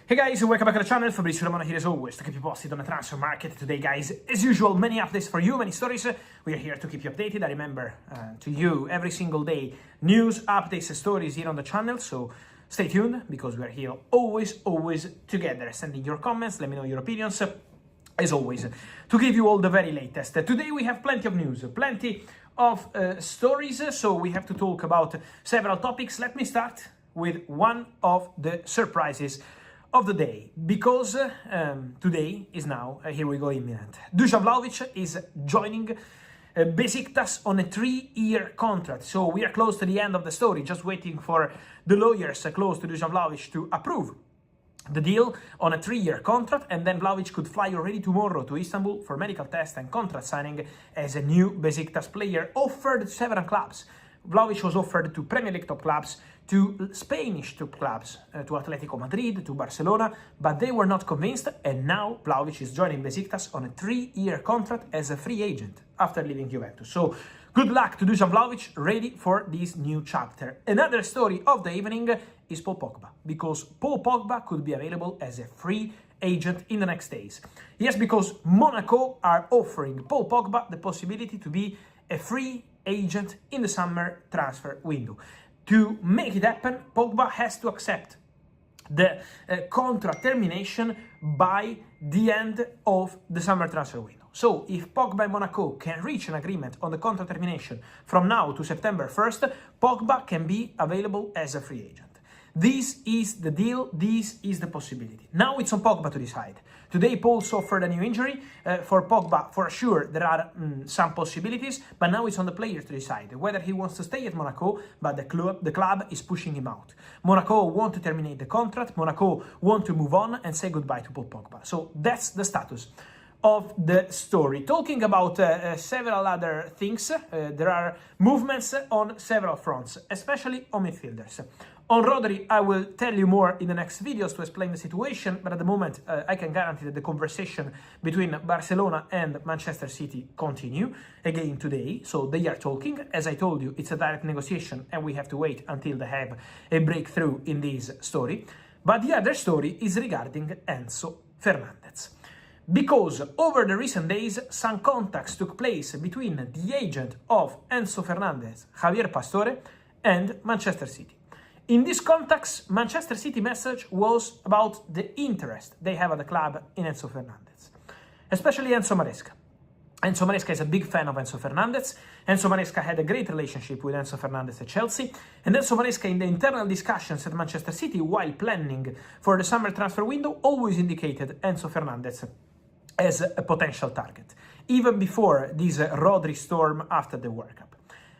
Hey guys, welcome back to the channel. Fabrizio Romano here as always to keep you posted on the transfer market. Today guys, as usual, many updates for you, many stories. We are here to keep you updated. I remember to you every single day news, updates and stories here on the channel. So stay tuned because we are here always together. Send in your comments, let me know your opinions. As always, to give you all the very latest. Today we have plenty of news, plenty of stories. So we have to talk about several topics. Let me start with one of the surprises of the day, because today is now, here we go, imminent. Dusan Vlahovic is joining Besiktas on a 3-year contract. So we are close to the end of the story, just waiting for the lawyers close to Dusan Vlahovic to approve the deal on a 3-year contract, and then Vlahovic could fly already tomorrow to Istanbul for medical test and contract signing as a new Besiktas player offered to several clubs. Vlahovic was offered to Premier League top clubs, to Spanish top clubs, to Atletico Madrid, to Barcelona, but they were not convinced, and now Vlahovic is joining Besiktas on a 3-year contract as a free agent after leaving Juventus. So good luck to Dusan Vlahovic, ready for this new chapter. Another story of the evening is Paul Pogba, because Paul Pogba could be available as a free agent in the next days. Yes, because Monaco are offering Paul Pogba the possibility to be a free agent in the summer transfer window. To make it happen, Pogba has to accept the contract termination by the end of the summer transfer window. So if Pogba and Monaco can reach an agreement on the contract termination from now to September 1st, Pogba can be available as a free agent. This is the deal, this is the possibility. Now it's on Pogba to decide. Today Paul suffered a new injury. For Pogba, for sure, there are some possibilities, but now it's on the player to decide whether he wants to stay at Monaco, but the club is pushing him out. Monaco want to terminate the contract, Monaco want to move on and say goodbye to Paul Pogba. So that's the status of the story. Talking about several other things, there are movements on several fronts, especially on midfielders. On Rodri, I will tell you more in the next videos to explain the situation, but at the moment I can guarantee that the conversation between Barcelona and Manchester City continue again today, so they are talking. As I told you, it's a direct negotiation and we have to wait until they have a breakthrough in this story. But the other story is regarding Enzo Fernandez, because over the recent days some contacts took place between the agent of Enzo Fernandez, Javier Pastore, and Manchester City. In these contacts, Manchester City message was about the interest they have at the club in Enzo Fernandez, especially Enzo Maresca. Enzo Maresca is a big fan of Enzo Fernandez. Enzo Maresca had a great relationship with Enzo Fernandez at Chelsea, and Enzo Maresca, in the internal discussions at Manchester City while planning for the summer transfer window, always indicated Enzo Fernandez as a potential target, even before this Rodri storm after the World Cup.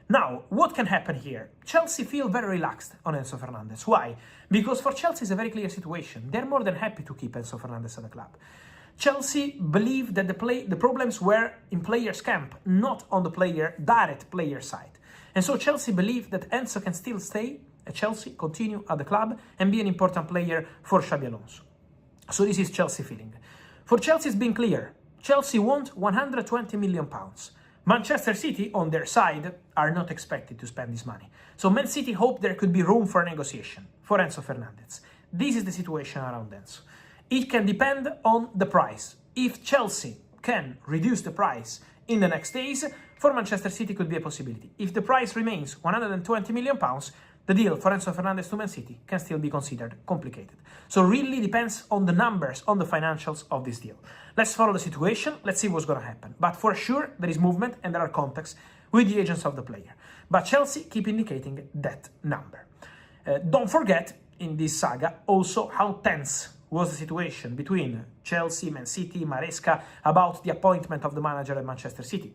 Now, what can happen here? Chelsea feel very relaxed on Enzo Fernandez. Why? Because for Chelsea it's a very clear situation. They're more than happy to keep Enzo Fernandez at the club. Chelsea believe that the problems were in players' camp, not on the direct player side. And so Chelsea believe that Enzo can still stay at Chelsea, continue at the club, and be an important player for Xabi Alonso. So this is Chelsea feeling. For Chelsea it's been clear. Chelsea want 120 million pounds. Manchester City, on their side, are not expected to spend this money. So Man City hope there could be room for negotiation for Enzo Fernandez. This is the situation around Enzo. It can depend on the price. If Chelsea can reduce the price in the next days, for Manchester City could be a possibility. If the price remains 120 million pounds, the deal for Enzo Fernandez to Man City can still be considered complicated. So really depends on the numbers, on the financials of this deal. Let's follow the situation, let's see what's going to happen. But for sure, there is movement and there are contacts with the agents of the player. But Chelsea keep indicating that number. Don't forget, in this saga, also how tense was the situation between Chelsea, Man City, Maresca about the appointment of the manager at Manchester City.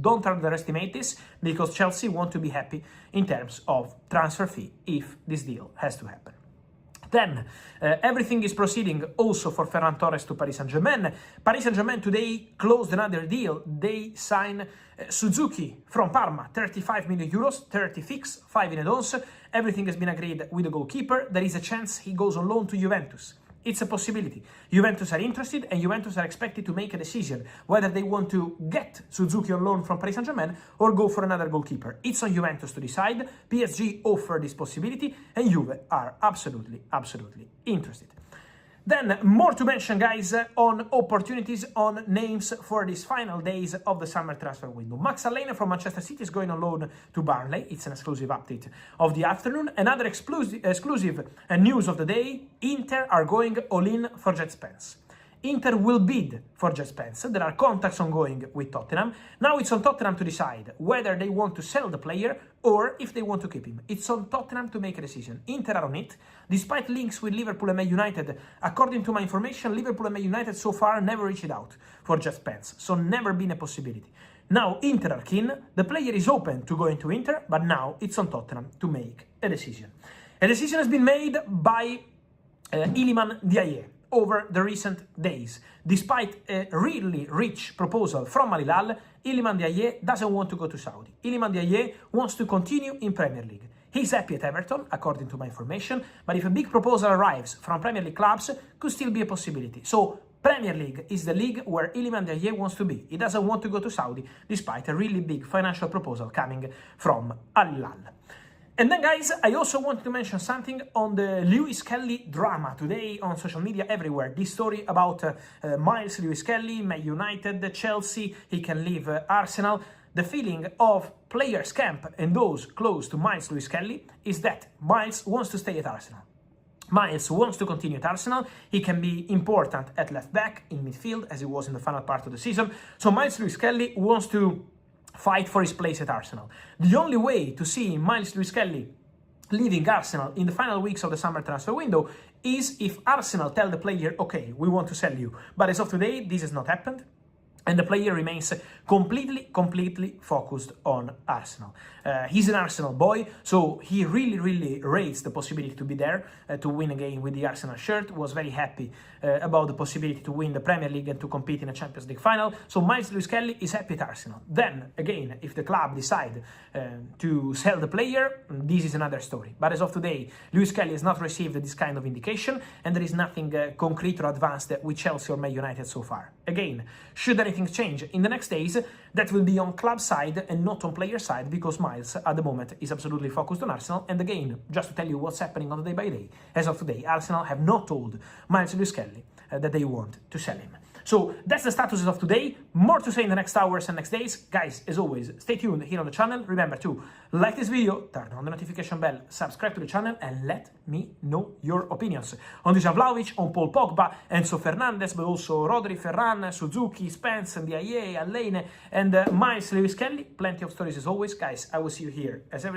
Don't underestimate this, because Chelsea want to be happy in terms of transfer fee if this deal has to happen. Then, everything is proceeding also for Ferran Torres to Paris Saint-Germain. Paris Saint-Germain today closed another deal. They sign Suzuki from Parma, 35 million euros, 30 fix, 5 in add-ons. Everything has been agreed with the goalkeeper. There is a chance he goes on loan to Juventus. It's a possibility. Juventus are interested, and Juventus are expected to make a decision whether they want to get Suzuki on loan from Paris Saint-Germain or go for another goalkeeper. It's on Juventus to decide. PSG offer this possibility, and Juve are absolutely interested. Then, more to mention, guys, on opportunities, on names for these final days of the summer transfer window. Max Allen from Manchester City is going on loan to Burnley. It's an exclusive update of the afternoon. Another exclusive news of the day, Inter are going all in for Jed Spence. Inter will bid for Jed Spence. There are contacts ongoing with Tottenham. Now it's on Tottenham to decide whether they want to sell the player or if they want to keep him. It's on Tottenham to make a decision. Inter are on it. Despite links with Liverpool and Man United, according to my information, Liverpool and Man United so far never reached out for Jed Spence, so never been a possibility. Now Inter are keen. The player is open to going to Inter, but now it's on Tottenham to make a decision. A decision has been made by Iliman Ndiaye over the recent days. Despite a really rich proposal from Al Hilal, Iliman Ndiaye doesn't want to go to Saudi. Iliman Ndiaye wants to continue in Premier League. He's happy at Everton, according to my information, but if a big proposal arrives from Premier League clubs, could still be a possibility. So Premier League is the league where Iliman Ndiaye wants to be. He doesn't want to go to Saudi, despite a really big financial proposal coming from Al Hilal. And then, guys, I also want to mention something on the Lewis Kelly drama today on social media everywhere. This story about Miles Lewis Kelly, Man United, Chelsea, he can leave Arsenal. The feeling of players' camp and those close to Miles Lewis Kelly is that Miles wants to stay at Arsenal. Miles wants to continue at Arsenal. He can be important at left back, in midfield, as he was in the final part of the season. So Miles Lewis Kelly wants to fight for his place at Arsenal. The only way to see Miles Lewis Kelly leaving Arsenal in the final weeks of the summer transfer window is if Arsenal tell the player, okay, we want to sell you. But as of today, this has not happened. And the player remains completely focused on Arsenal. He's an Arsenal boy, so he really rates the possibility to be there, to win a game with the Arsenal shirt, was very happy about the possibility to win the Premier League and to compete in a Champions League final. So Miles Lewis Kelly is happy at Arsenal. Then, again, if the club decide to sell the player, this is another story. But as of today, Lewis Kelly has not received this kind of indication, and there is nothing concrete or advanced with Chelsea or Man United so far. Again, should anything change in the next days, that will be on club side and not on player side, because Miles at the moment is absolutely focused on Arsenal. And again, just to tell you what's happening on the day by day, as of today, Arsenal have not told Miles Lewis Kelly that they want to sell him. So that's the status of today. More to say in the next hours and next days. Guys, as always, stay tuned here on the channel. Remember to like this video, turn on the notification bell, subscribe to the channel, and let me know your opinions on Dusan Vlahovic, on Paul Pogba, Enzo Fernandez, but also Rodri, Ferran, Suzuki, Spence, Ndiaye, Alane, and Miles Lewis Kelly. Plenty of stories as always. Guys, I will see you here as every